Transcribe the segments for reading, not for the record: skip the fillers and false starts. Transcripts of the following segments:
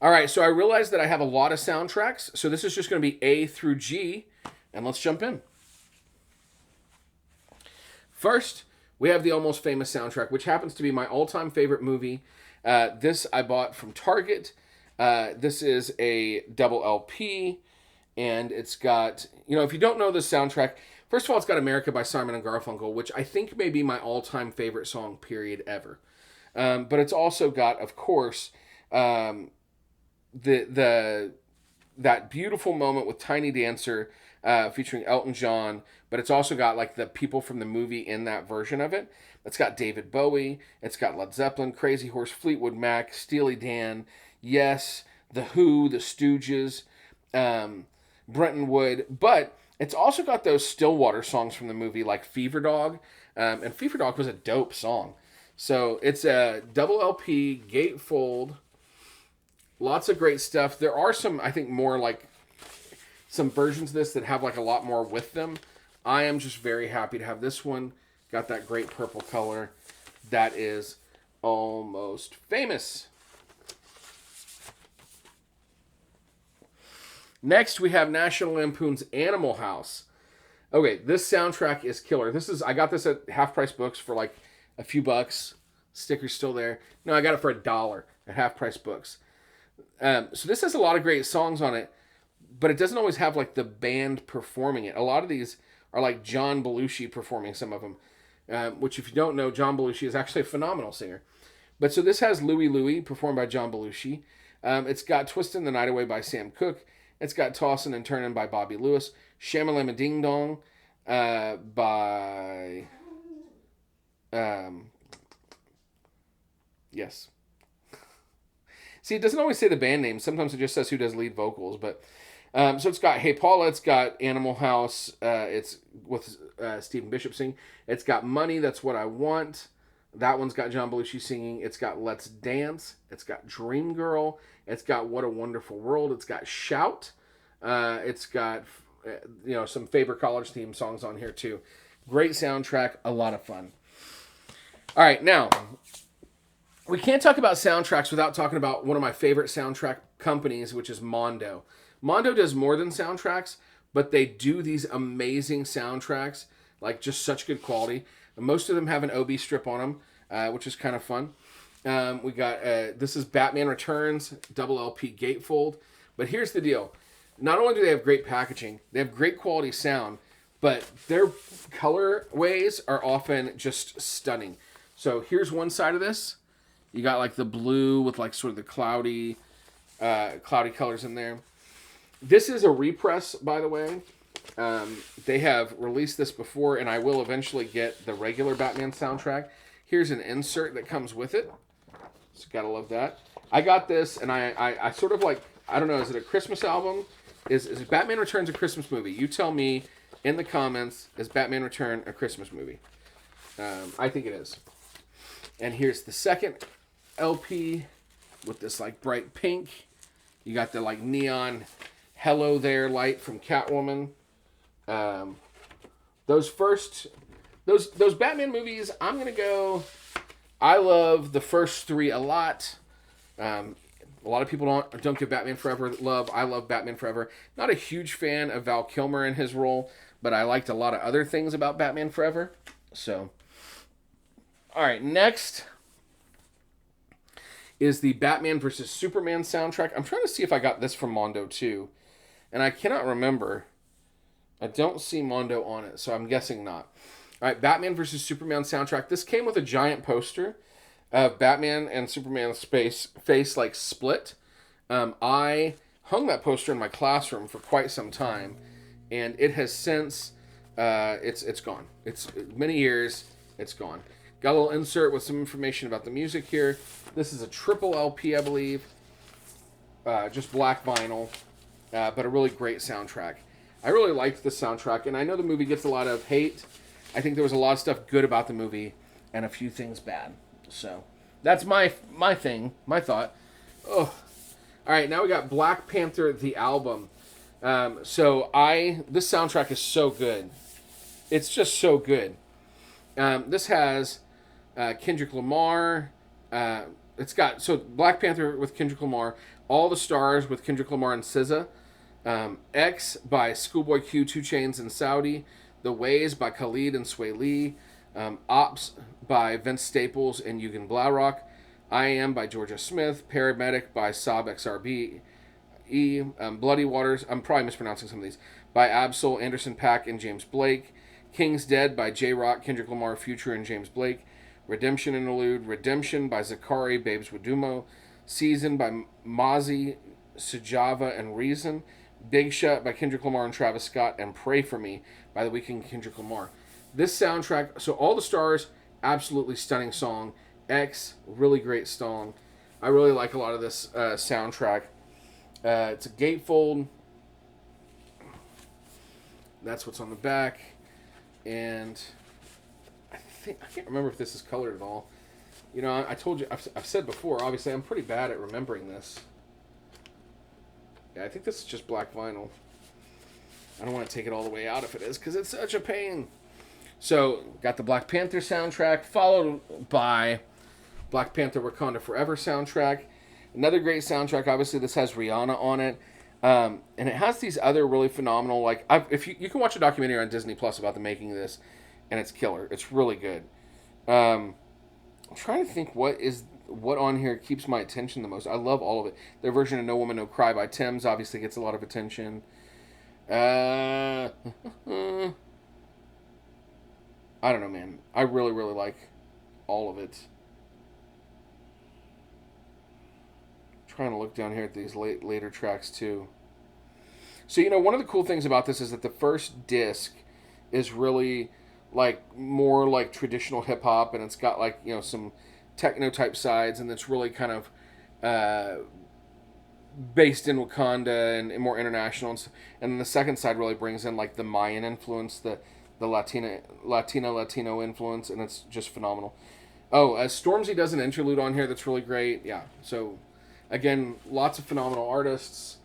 All right, so I realized that I have a lot of soundtracks, so this is just going to be A through G, and let's jump in. First, we have the Almost Famous soundtrack, which happens to be my all-time favorite movie. This I bought from Target. This is a double LP, and it's got, if you don't know this soundtrack, first of all, it's got America by Simon and Garfunkel, which I think may be my all-time favorite song, period, ever. But it's also got, of course, the that beautiful moment with Tiny Dancer featuring Elton John, but it's also got like the people from the movie in that version of it. It's got David Bowie, it's got Led Zeppelin, Crazy Horse, Fleetwood Mac, Steely Dan, Yes, The Who, The Stooges, Brenton Wood, but it's also got those Stillwater songs from the movie like Fever Dog, and Fever Dog was a dope song. So it's a double LP, gatefold, lots of great stuff. There are some, I think, more like some versions of this that have like a lot more with them. I am just very happy to have this one. Got that great purple color. That is Almost Famous. Next, we have National Lampoon's Animal House. Okay, this soundtrack is killer. I got this at Half Price Books for like a few bucks. Sticker's still there. No, I got it for $1 at Half Price Books. So this has a lot of great songs on it, but it doesn't always have like the band performing it. A lot of these are like John Belushi performing some of them, which if you don't know, John Belushi is actually a phenomenal singer. But so this has Louie Louie performed by John Belushi. It's got Twistin' the Night Away by Sam Cooke. It's got Tossin' and Turnin' by Bobby Lewis. Shamalama Ding Dong by... yes. See, it doesn't always say the band name. Sometimes it just says who does lead vocals. But so it's got Hey Paula. It's got Animal House. It's with Stephen Bishop singing. It's got Money. That's What I Want. That one's got John Belushi singing. It's got Let's Dance. It's got Dream Girl. It's got What a Wonderful World. It's got Shout. It's got some favorite college theme songs on here too. Great soundtrack. A lot of fun. All right, now we can't talk about soundtracks without talking about one of my favorite soundtrack companies, which is Mondo. Mondo does more than soundtracks, but they do these amazing soundtracks, like just such good quality. Most of them have an OB strip on them, which is kind of fun. We got, this is Batman Returns, double LP gatefold. But here's the deal. Not only do they have great packaging, they have great quality sound, but their colorways are often just stunning. So here's one side of this. You got like the blue with like sort of the cloudy colors in there. This is a repress, by the way. They have released this before, and I will eventually get the regular Batman soundtrack. Here's an insert that comes with it. So gotta love that. I got this, and I sort of like, I don't know, is it a Christmas album? Is Batman Returns a Christmas movie? You tell me in the comments, is Batman Return a Christmas movie? I think it is. And here's the second LP with this like bright pink. You got the like neon Hello There light from Catwoman. Those Batman movies, I'm gonna go. I love the first three a lot. A lot of people don't give Batman Forever love. I love Batman Forever. Not a huge fan of Val Kilmer and his role, but I liked a lot of other things about Batman Forever. So, all right, next is the Batman vs. Superman soundtrack. I'm trying to see if I got this from Mondo too, and I cannot remember. I don't see Mondo on it, so I'm guessing not. All right, Batman vs. Superman soundtrack. This came with a giant poster of Batman and Superman's face like split. I hung that poster in my classroom for quite some time, and it has since it's gone. It's many years. It's gone. Got a little insert with some information about the music here. This is a triple LP, I believe. Just black vinyl, but a really great soundtrack. I really liked the soundtrack, and I know the movie gets a lot of hate. I think there was a lot of stuff good about the movie, and a few things bad. So that's my thing, my thought. Oh, all right. Now we got Black Panther the album. This soundtrack is so good. It's just so good. This has Kendrick Lamar, it's got so Black Panther with Kendrick Lamar, All the Stars with Kendrick Lamar and SZA, X by Schoolboy Q, 2 Chainz and Saudi, The Ways by Khalid and Sway Lee, Ops by Vince Staples and Eugen Blaurock, I Am by Georgia Smith, Paramedic by Saab XRB, Bloody Waters, I'm probably mispronouncing some of these, by Absol, Anderson .Paak, and James Blake, King's Dead by J-Rock, Kendrick Lamar, Future, and James Blake, Redemption Interlude, Redemption by Zakari, Babes Wadumo, Season by Mozzie, Sujava, and Reason, Big Shot by Kendrick Lamar and Travis Scott, and Pray For Me by The Weeknd and Kendrick Lamar. This soundtrack, so All the Stars, absolutely stunning song. X, really great song. I really like a lot of this soundtrack. It's a gatefold. That's what's on the back. And I can't remember if this is colored at all. You know, I told you, I've said before, obviously I'm pretty bad at remembering this. Yeah, I think this is just black vinyl. I don't want to take it all the way out if it is, because it's such a pain. So, got the Black Panther soundtrack, followed by Black Panther Wakanda Forever soundtrack. Another great soundtrack. Obviously, this has Rihanna on it. And it has these other really phenomenal, like, if you can watch a documentary on Disney Plus about the making of this, and it's killer. It's really good. I'm trying to think what on here keeps my attention the most. I love all of it. Their version of No Woman, No Cry by Thames obviously gets a lot of attention. I don't know, man. I really, really like all of it. Trying to look down here at these later tracks too. So, you know, one of the cool things about this is that the first disc is really like more like traditional hip hop, and it's got like, you know, some techno type sides, and it's really kind of based in Wakanda and more international. And then the second side really brings in like the Mayan influence, the Latino influence, and it's just phenomenal. Oh, Stormzy does an interlude on here that's really great. Yeah, so again, lots of phenomenal artists.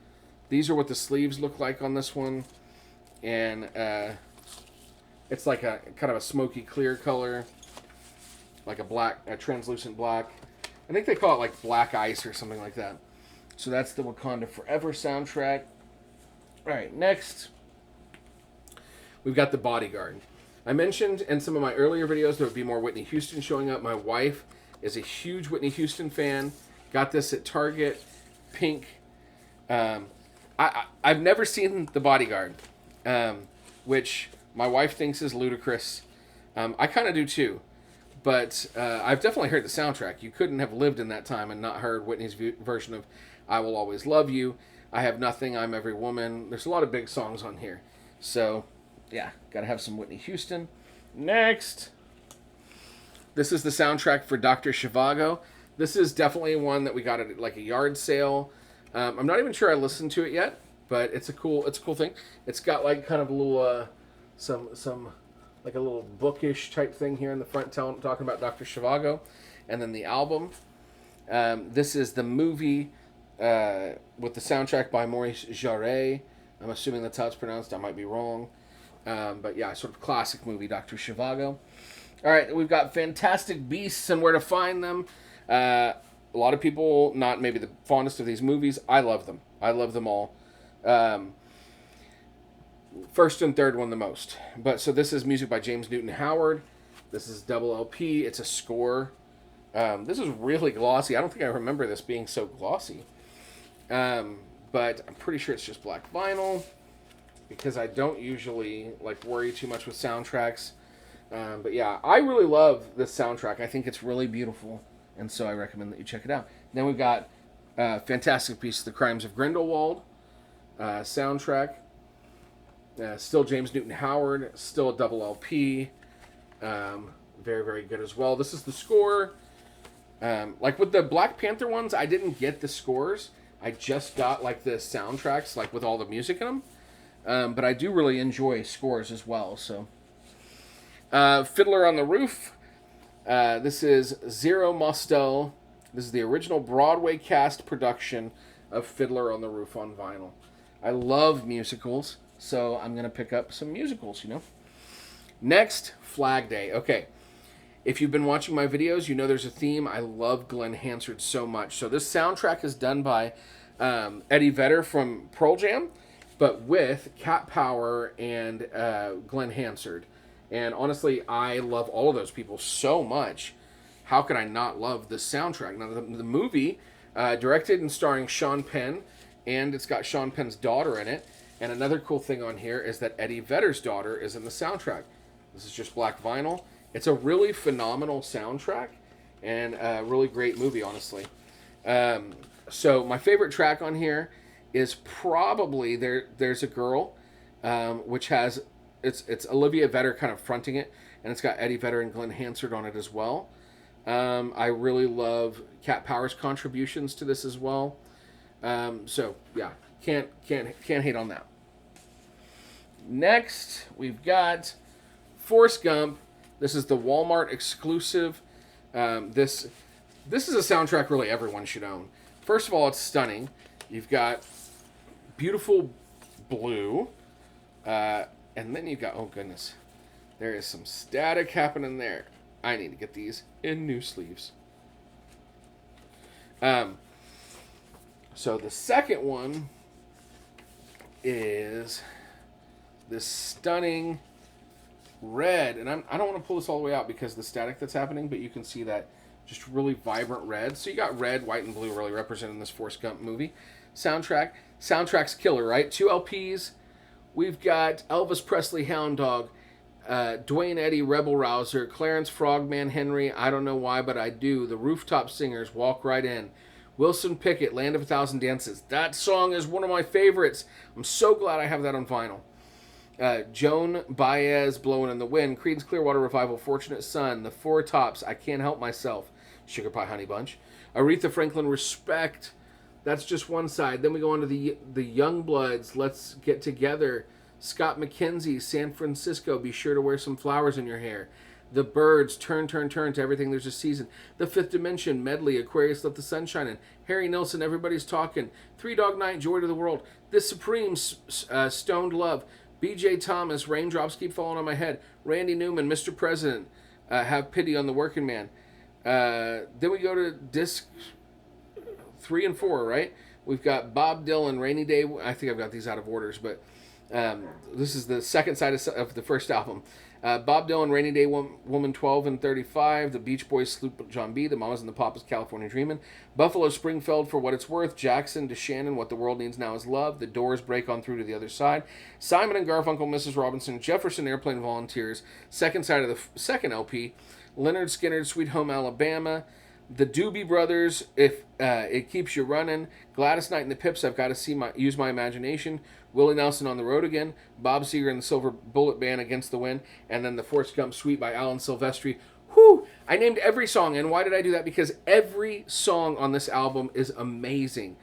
These are what the sleeves look like on this one, and it's like a kind of a smoky clear color, like a translucent black. I think they call it like black ice or something like that. So that's the Wakanda Forever soundtrack. All right, next we've got The Bodyguard. I mentioned in some of my earlier videos there would be more Whitney Houston showing up. My wife is a huge Whitney Houston fan. Got this at Target, pink. I've never seen The Bodyguard, which my wife thinks is ludicrous. I kind of do too, but I've definitely heard the soundtrack. You couldn't have lived in that time and not heard Whitney's version of I Will Always Love You, I Have Nothing, I'm Every Woman. There's a lot of big songs on here. So, yeah, gotta have some Whitney Houston. Next, this is the soundtrack for Dr. Zhivago. This is definitely one that we got at like a yard sale. I'm not even sure I listened to it yet, but it's a cool thing. It's got like kind of a little some like a little bookish type thing here in the front talking about Dr. Zhivago, and then the album. This is the movie with the soundtrack by Maurice Jarre. I'm assuming that's how it's pronounced. I might be wrong, but yeah, sort of classic movie, Dr. Zhivago. All right, we've got Fantastic Beasts and Where to Find Them. A lot of people, not maybe the fondest of these movies. I love them. I love them all. First and third one the most. But so this is music by James Newton Howard. This is double LP. It's a score. This is really glossy. I don't think I remember this being so glossy. But I'm pretty sure it's just black vinyl, because I don't usually like worry too much with soundtracks. But yeah, I really love this soundtrack. I think it's really beautiful, and so I recommend that you check it out. Then we've got Fantastic Beasts: The Crimes of Grindelwald soundtrack. Still James Newton Howard, still a double LP. Very, very good as well. This is the score. Like with the Black Panther ones, I didn't get the scores. I just got like the soundtracks, like with all the music in them. But I do really enjoy scores as well. So, Fiddler on the Roof. This is Zero Mostel. This is the original Broadway cast production of Fiddler on the Roof on vinyl. I love musicals, so I'm going to pick up some musicals, you know. Next, Flag Day. Okay. If you've been watching my videos, you know there's a theme. I love Glenn Hansard so much. So this soundtrack is done by Eddie Vedder from Pearl Jam, but with Cat Power and Glenn Hansard. And honestly, I love all of those people so much. How could I not love this soundtrack? Now, the movie, directed and starring Sean Penn, and it's got Sean Penn's daughter in it. And another cool thing on here is that Eddie Vedder's daughter is in the soundtrack. This is just black vinyl. It's a really phenomenal soundtrack and a really great movie, honestly. So my favorite track on here is probably There's a Girl, which has it's Olivia Vedder kind of fronting it, and it's got Eddie Vedder and Glenn Hansard on it as well. I really love Cat Power's contributions to this as well. So yeah, can't hate on that. Next, we've got Forrest Gump. This is the Walmart exclusive. This is a soundtrack really everyone should own. First of all, it's stunning. You've got beautiful blue, and then you've got, oh goodness, there is some static happening there. I need to get these in new sleeves. So the second one is this stunning red, and I don't want to pull this all the way out because of the static that's happening, but you can see that just really vibrant red. So you got red, white, and blue really representing this Forrest Gump movie. Soundtrack's killer, right? 2 LPs. We've got Elvis Presley, Hound Dog, Dwayne Eddy, Rebel Rouser, Clarence Frogman Henry, I Don't Know Why But I Do, The Rooftop Singers, Walk Right In, Wilson Pickett, Land of a Thousand Dances. That song is one of my favorites. I'm so glad I have that on vinyl. Joan Baez, Blowing in the Wind, Creedence Clearwater Revival, Fortunate Son, The Four Tops, I Can't Help Myself, Sugar Pie Honey Bunch, Aretha Franklin, Respect. That's just one side. Then we go on to the Youngbloods, Let's Get Together, Scott McKenzie, San Francisco, Be Sure to Wear Some Flowers in Your Hair, The Byrds, Turn, Turn, Turn to Everything There's a Season, The Fifth Dimension, Medley, Aquarius, Let the Sun Shine In, Harry Nilsson, Everybody's Talking, Three Dog Night, Joy to the World, The Supremes, Stoned Love, B.J. Thomas, Raindrops Keep Falling on My Head, Randy Newman, Mr. President, Have Pity on the Working Man. Then we go to disc 3 and 4, right? We've got Bob Dylan, Rainy Day. I think I've got these out of orders, but this is the second side of the first album. Bob Dylan, Rainy Day Woman 12 and 35, The Beach Boys, Sloop John B., The Mamas and the Papas, California Dreamin', Buffalo Springfield, For What It's Worth, Jackson, DeShannon, What the World Needs Now Is Love, The Doors, Break On Through to the Other Side, Simon and Garfunkel, Mrs. Robinson, Jefferson Airplane Volunteers, second side of the second LP, Leonard Skinner, Sweet Home Alabama, The Doobie Brothers, If It Keeps You Running, Gladys Knight and the Pips, I've Got to Use My Imagination, Willie Nelson, On the Road Again, Bob Seger and the Silver Bullet Band, Against the Wind, and then the Forrest Gump Suite by Alan Silvestri. Whew! I named every song, and why did I do that? Because every song on this album is amazing.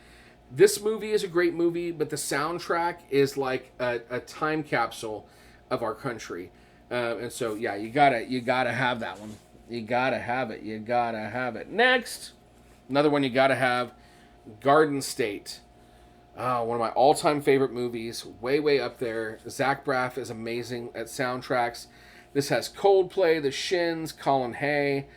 This movie is a great movie, but the soundtrack is like a time capsule of our country. And so, yeah, you gotta have that one. You gotta have it. You gotta have it. Next, another one you gotta have, Garden State. One of my all-time favorite movies, way up there. Zach Braff is amazing at soundtracks. This has Coldplay, The Shins, Colin Hay,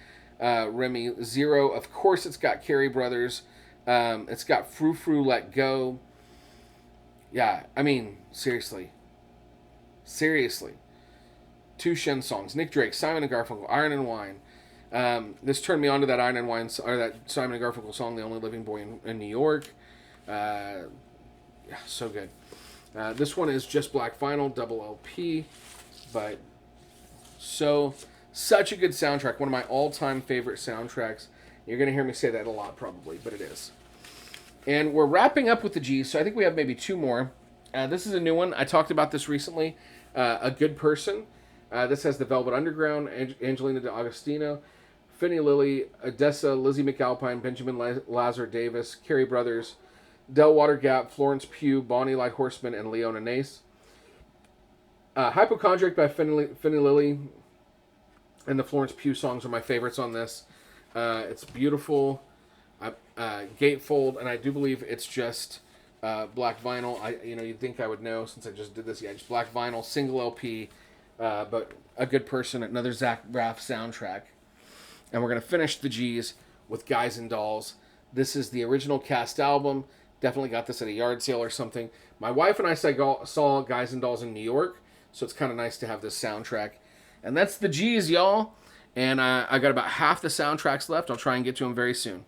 Remy Zero. Of course, it's got Carey Brothers. It's got Frou Frou Let Go. Yeah, I mean, seriously. 2 Shin songs. Nick Drake, Simon and Garfunkel, Iron and Wine. This turned me on to that Iron and Wine, or that Simon and Garfunkel song, The Only Living Boy in New York. Yeah, so good. This one is just black vinyl, double LP, but such a good soundtrack. One of my all-time favorite soundtracks. You're going to hear me say that a lot probably, but it is. And we're wrapping up with the G's, so I think we have maybe 2 more. This is a new one. I talked about this recently. A Good Person. This has the Velvet Underground, Angelina D'Agostino, Finney Lilly, Odessa, Lizzie McAlpine, Benjamin Lazar Davis, Carey Brothers, Delwater Gap, Florence Pugh, Bonnie Light Horseman, and Leona Nace. Hypochondriac by Finney Lilly and the Florence Pugh songs are my favorites on this. It's beautiful. Gatefold, and I do believe it's just black vinyl. You'd think I would know since I just did this. Yeah, just black vinyl, single LP, but A Good Person, another Zach Braff soundtrack. And we're going to finish the G's with Guys and Dolls. This is the original cast album. Definitely got this at a yard sale or something. My wife and I saw Guys and Dolls in New York, so it's kind of nice to have this soundtrack. And that's the G's, y'all. And I got about half the soundtracks left. I'll try and get to them very soon.